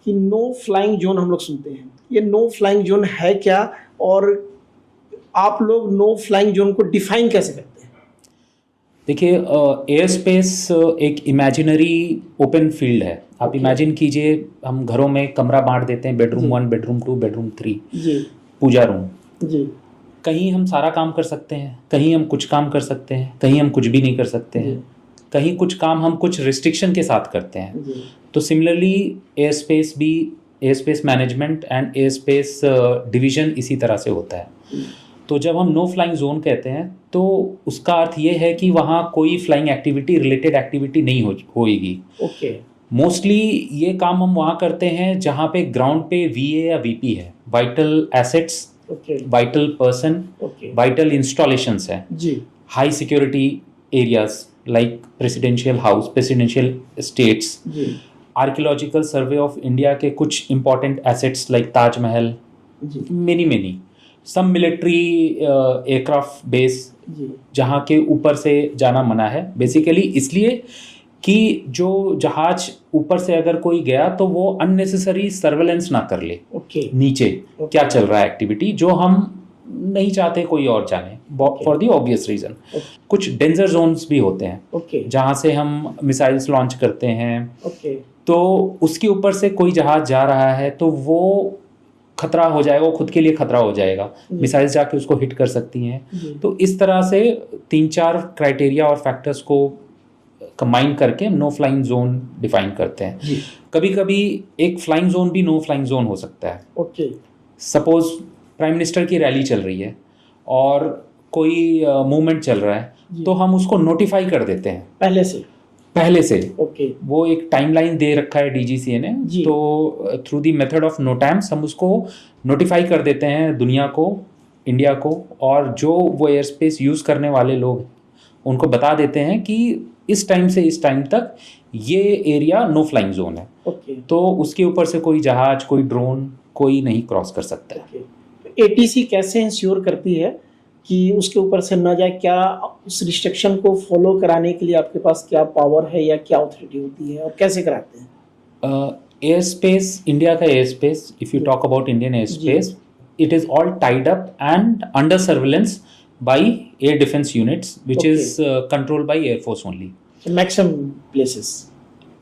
कि no flying zone हम लोग सुनते हैं, ये नो फ्लाइंग जोन है क्या, और आप लोग नो फ्लाइंग जोन को डिफाइन कैसे करते हैं? देखिए, एयर स्पेस एक इमेजिनरी ओपन फील्ड है। आप इमेजिन कीजिए, हम घरों में कमरा बांट देते हैं, बेडरूम 1, बेडरूम 2, बेडरूम 3, पूजा रूम। जी। कहीं हम सारा काम कर सकते हैं, कहीं हम कुछ काम कर सकते हैं, कहीं हम कुछ भी नहीं कर सकते हैं, कहीं कुछ काम हम कुछ रिस्ट्रिक्शन के साथ करते हैं। तो सिमिलरली एयर स्पेस भी, air space management and air space division इसी तरह से होता है। तो जब हम नो फ्लाइंग जोन कहते हैं तो उसका अर्थ ये है कि वहाँ कोई फ्लाइंग एक्टिविटी, रिलेटेड एक्टिविटी नहीं होएगी। ओके। मोस्टली ये काम हम वहाँ करते हैं जहाँ पे ग्राउंड पे वीए या वीपी है, vital assets, vital person, vital installations है, high security areas like presidential house, presidential states, archaeological survey of India के कुछ important assets like Taj Mahal, many some military aircraft base जहाँ के ऊपर से जाना मना है। बेसिकली इसलिए कि जो जहाज ऊपर से अगर कोई गया तो वो अननेसेसरी सर्वेलेंस ना कर ले नीचे क्या चल रहा है एक्टिविटी, जो हम नहीं चाहते कोई और जाने, फॉर द ऑब्वियस रीजन। कुछ डेंजर जोन्स भी होते हैं जहाँ से हम मिसाइल्स लॉन्च करते हैं। तो उसके ऊपर से कोई जहाज जा रहा है तो वो खतरा हो जाएगा, वो खुद के लिए खतरा हो जाएगा, मिसाइल्स जाके उसको हिट कर सकती हैं। तो इस तरह से 3-4 क्राइटेरिया और फैक्टर्स को कंबाइन करके हम नो फ्लाइंग जोन डिफाइन करते हैं। कभी कभी एक फ्लाइंग जोन भी नो फ्लाइंग जोन हो सकता है। सपोज प्राइम मिनिस्टर की रैली चल रही है और कोई मूवमेंट चल रहा है तो हम उसको नोटिफाई कर देते हैं पहले से। वो एक टाइमलाइन दे रखा है डीजीसीए ने, तो थ्रू दी मेथड ऑफ नोटैम्स हम उसको नोटिफाई कर देते हैं दुनिया को, इंडिया को, और जो वो एयर स्पेस यूज़ करने वाले लोग उनको बता देते हैं कि इस टाइम से इस टाइम तक ये एरिया नो फ्लाइंग जोन है। तो उसके ऊपर से कोई जहाज, कोई ड्रोन, कोई नहीं क्रॉस कर सकता है। एटीसी कैसे इंश्योर करती है कि उसके ऊपर से न जाए? क्या उस रिस्ट्रिक्शन को फॉलो कराने के लिए आपके पास क्या पावर है या क्या अथॉरिटी होती है, और कैसे कराते हैं? एयर स्पेस, इंडिया का air space, if you talk about Indian air space, it is all tied up and under surveillance by air defence units which is controlled by air force only. Maximum places,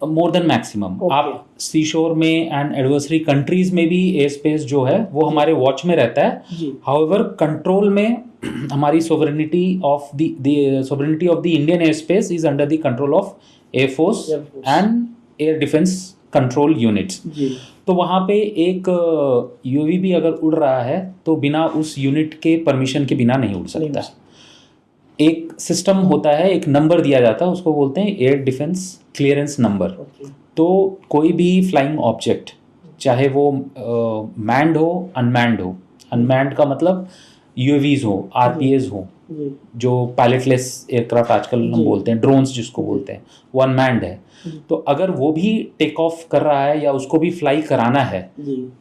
more than maximum. आप सी शोर में and adversary countries में भी air space जो है वो हमारे watch में रहता है। हाउएवर कंट्रोल में हमारी sovereignty of the Indian air space is under the control of air force and air defence control units. तो वहाँ पे एक यूएवी भी अगर उड़ रहा है तो बिना उस यूनिट के परमिशन के बिना नहीं उड़ सकता। एक सिस्टम होता है, एक नंबर दिया जाता है, उसको बोलते हैं एयर डिफेंस क्लियरेंस नंबर। तो कोई भी फ्लाइंग ऑब्जेक्ट, चाहे वो मैन्ड हो, अनमैन्ड हो, अनमैन्ड का मतलब यूएवीज हो, आरपीएस हो, जो पायलटलेस एयरक्राफ्ट आजकल हम बोलते हैं, ड्रोन्स जिसको बोलते हैं, वो अनमैन्ड है। तो अगर वो भी टेक ऑफ कर रहा है या उसको भी फ्लाई कराना है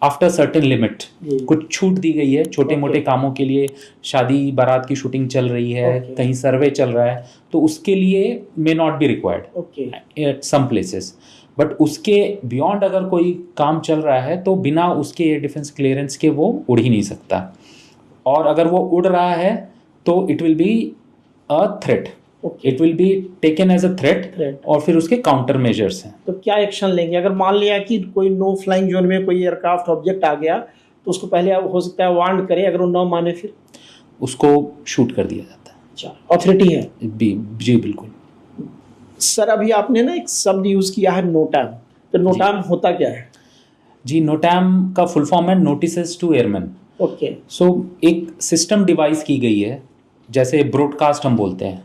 आफ्टर सर्टेन लिमिट, कुछ छूट दी गई है छोटे मोटे कामों के लिए, शादी बारात की शूटिंग चल रही है, कहीं सर्वे चल रहा है, तो उसके लिए may not be required at some places. But उसके बियॉन्ड अगर कोई काम चल रहा है तो बिना उसके एयर डिफेंस क्लियरेंस के वो उड़ ही नहीं सकता। और अगर वो उड़ रहा है तो it will be a threat, it will be taken as a threat, और फिर उसके काउंटर मेजर्स हैं। तो क्या एक्शन लेंगे अगर मान लिया कि कोई नो फ्लाइंग जोन में कोई एयरक्राफ्ट ऑब्जेक्ट आ गया, तो उसको पहले हो सकता है वार्न करे, अगर वो न माने फिर उसको शूट कर दिया जाता है। अच्छा, अथॉरिटी है जी बिल्कुल। सर, अभी आपने ना एक शब्द यूज किया है नोटैम, तो नोटैम होता क्या है? जी, नोटैम का फुल फॉर्म है नोटिसेस टू एयरमैन। सो एक सिस्टम डिवाइस की गई है, जैसे ब्रॉडकास्ट हम बोलते हैं।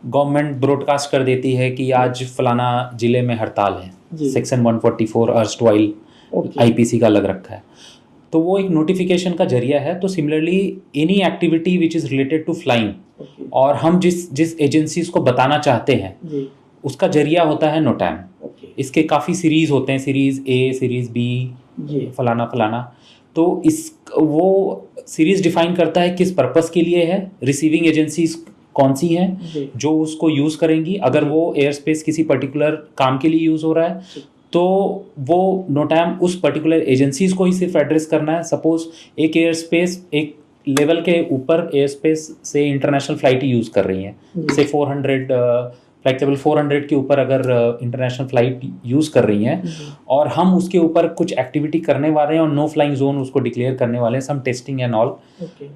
गवर्नमेंट ब्रॉडकास्ट कर देती है कि आज फलाना जिले में हड़ताल है, सेक्शन 144 अर्स्टवाइल आईपीसी का लग रखा है, तो वो एक नोटिफिकेशन का जरिया है। तो similarly any activity which is related to flying, और हम जिस एजेंसीज को बताना चाहते हैं उसका जरिया होता है नोटैम। इसके काफ़ी सीरीज होते हैं, सीरीज ए, सीरीज बी, फलाना फलाना। तो वो सीरीज डिफाइन करता है किस पर्पस के लिए है, रिसीविंग एजेंसीज कौन सी हैं जो उसको यूज़ करेंगी, अगर वो एयर स्पेस किसी पर्टिकुलर काम के लिए यूज़ हो रहा है तो वो नोटैम उस पर्टिकुलर एजेंसीज को ही सिर्फ एड्रेस करना है। सपोज एक एयर स्पेस एक लेवल के ऊपर एयर स्पेस से इंटरनेशनल फ्लाइट यूज़ कर रही हैं, से 400 फ्लाइट लेवल 400 के ऊपर अगर इंटरनेशनल फ्लाइट यूज़ कर रही हैं और हम उसके ऊपर कुछ एक्टिविटी करने वाले हैं और नो फ्लाइंग जोन उसको डिक्लेयर करने वाले हैं, सम टेस्टिंग एंड ऑल,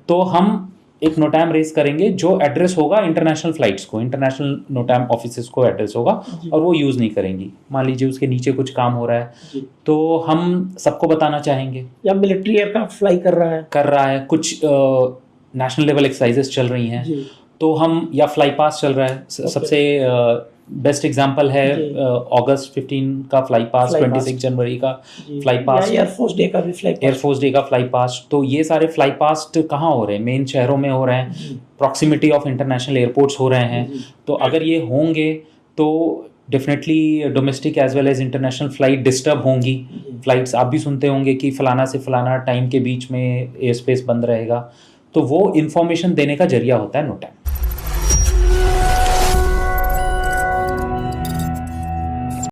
तो हम एक नोटैम रेस करेंगे जो एड्रेस होगा इंटरनेशनल फ्लाइट्स को, इंटरनेशनल नोटैम ऑफिसेस को एड्रेस होगा और वो यूज़ नहीं करेंगी। मान लीजिए उसके नीचे कुछ काम हो रहा है तो हम सबको बताना चाहेंगे, या मिलिट्री एयरक्राफ्ट फ्लाई कर रहा है, कुछ नेशनल लेवल एक्सरसाइजेस चल रही हैं तो हम, या फ्लाई पास चल रहा है, सबसे बेस्ट एग्जांपल है अगस्त 15 का फ्लाई पास, 26 जनवरी का फ्लाई पास, एयरफोर्स डे का फ्लाई पास। तो ये सारे फ्लाई पास्ट कहाँ हो रहे हैं? मेन शहरों में हो रहे हैं, प्रॉक्सिमिटी ऑफ इंटरनेशनल एयरपोर्ट्स हो रहे हैं। तो अगर ये होंगे तो definitely domestic as well as international flight disturb होंगी। फ्लाइट्स आप भी सुनते होंगे कि फलाना से फलाना टाइम के बीच में एयर स्पेस बंद रहेगा, तो वो इंफॉर्मेशन देने का जरिया होता है नोटैम।